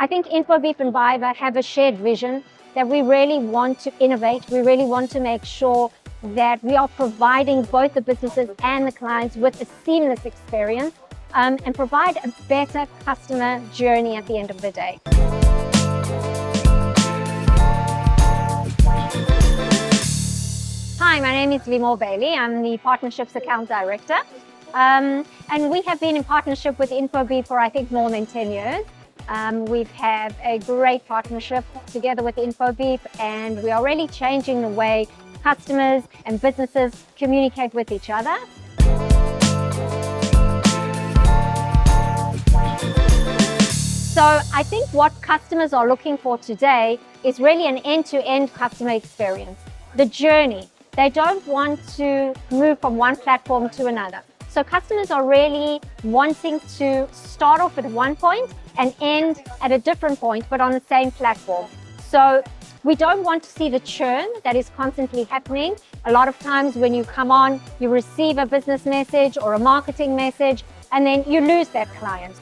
I think Infobip and Viber have a shared vision that we really want to innovate. We really want to make sure that we are providing both the businesses and the clients with a seamless experience and provide a better customer journey at the end of the day. Hi, my name is Limor Bailey. I'm the Partnerships Account Director. And we have been in partnership with Infobip for, I think, more than 10 years. We've had a great partnership together with Infobip, and we are really changing the way customers and businesses communicate with each other. So I think what customers are looking for today is really an end-to-end customer experience. The journey. They don't want to move from one platform to another. So customers are really wanting to start off at one point and end at a different point, but on the same platform. So we don't want to see the churn that is constantly happening. A lot of times when you come on, you receive a business message or a marketing message, and then you lose that client.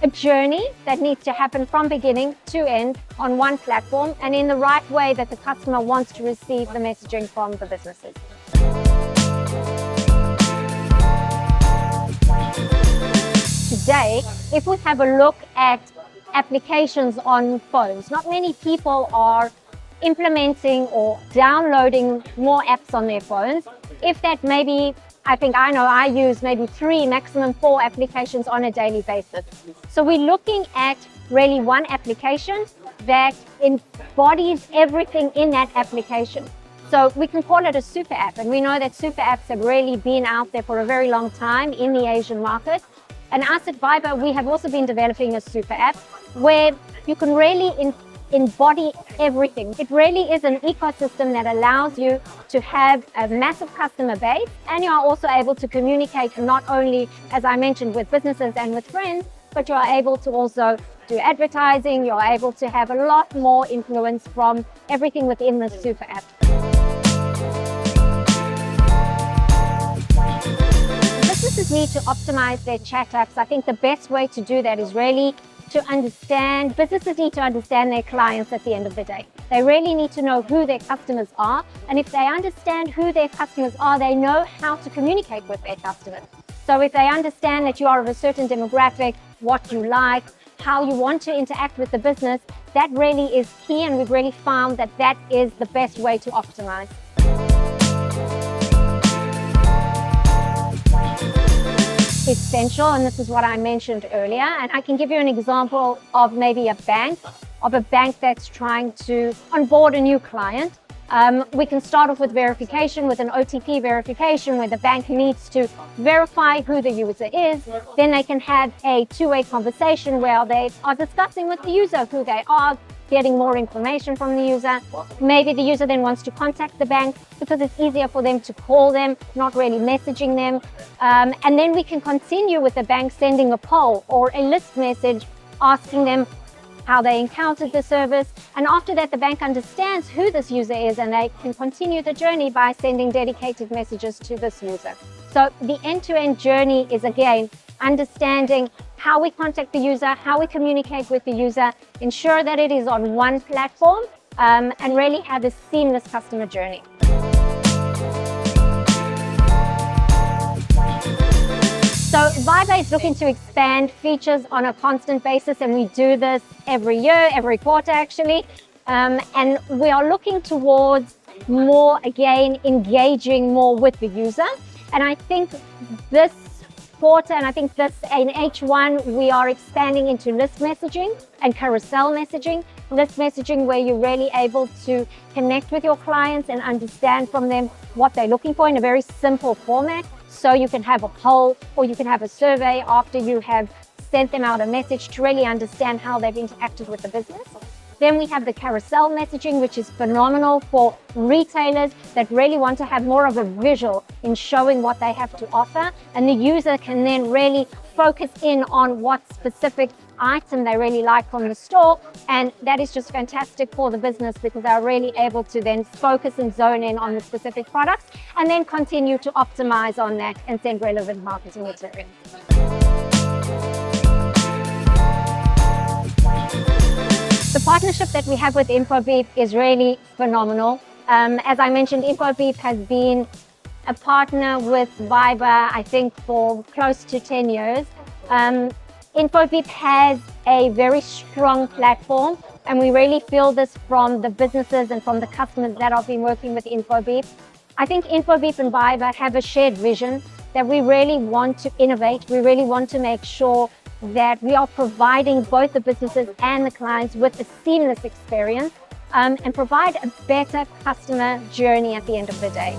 A journey that needs to happen from beginning to end on one platform and in the right way that the customer wants to receive the messaging from the businesses. Today, if we have a look at applications on phones, not many people are implementing or downloading more apps on their phones. If that maybe, I use maybe 3, maximum 4 applications on a daily basis. So we're looking at really one application that embodies everything in that application. So we can call it a super app, and we know that super apps have really been out there for a very long time in the Asian market. And us at Viber, we have also been developing a super app where you can really embody everything. It really is an ecosystem that allows you to have a massive customer base, and you are also able to communicate not only, as I mentioned, with businesses and with friends, but you are able to also do advertising. You're able to have a lot more influence from everything within the super app. Businesses need to optimize their chat apps. I think the best way to do that is really businesses need to understand their clients at the end of the day. They really need to know who their customers are. And if they understand who their customers are, they know how to communicate with their customers. So if they understand that you are of a certain demographic, what you like, how you want to interact with the business, that really is key. And we've really found that that is the best way to optimize. Essential, and this is what I mentioned earlier, and I can give you an example of maybe a bank that's trying to onboard a new client. We can start off with verification, with an OTP verification, where the bank needs to verify who the user is. Then they can have a two-way conversation where they are discussing with the user who they are, getting more information from the user. Maybe the user then wants to contact the bank because it's easier for them to call them, not really messaging them. And then we can continue with the bank sending a poll or a list message asking them how they encountered the service. And after that, the bank understands who this user is, and they can continue the journey by sending dedicated messages to this user. So the end-to-end journey is, again, understanding how we contact the user, how we communicate with the user, ensure that it is on one platform, and really have a seamless customer journey. So Viber is looking to expand features on a constant basis, and we do this every year, every quarter actually. And we are looking towards more, again, engaging more with the user. And I think this quarter, and I think this in H1, we are expanding into list messaging and carousel messaging. List messaging where you're really able to connect with your clients and understand from them what they're looking for in a very simple format. So you can have a poll or you can have a survey after you have sent them out a message to really understand how they've interacted with the business. Then we have the carousel messaging, which is phenomenal for retailers that really want to have more of a visual in showing what they have to offer. And the user can then really focus in on what specific item they really like from the store. And that is just fantastic for the business because they're really able to then focus and zone in on the specific products and then continue to optimize on that and send relevant marketing materials. partnership that we have with Infobip is really phenomenal. As I mentioned, Infobip has been a partner with Viber, I think, for close to 10 years. Infobip has a very strong platform, and we really feel this from the businesses and from the customers that have been working with Infobip. I think Infobip and Viber have a shared vision that we really want to innovate. We really want to make sure that we are providing both the businesses and the clients with a seamless experience and provide a better customer journey at the end of the day.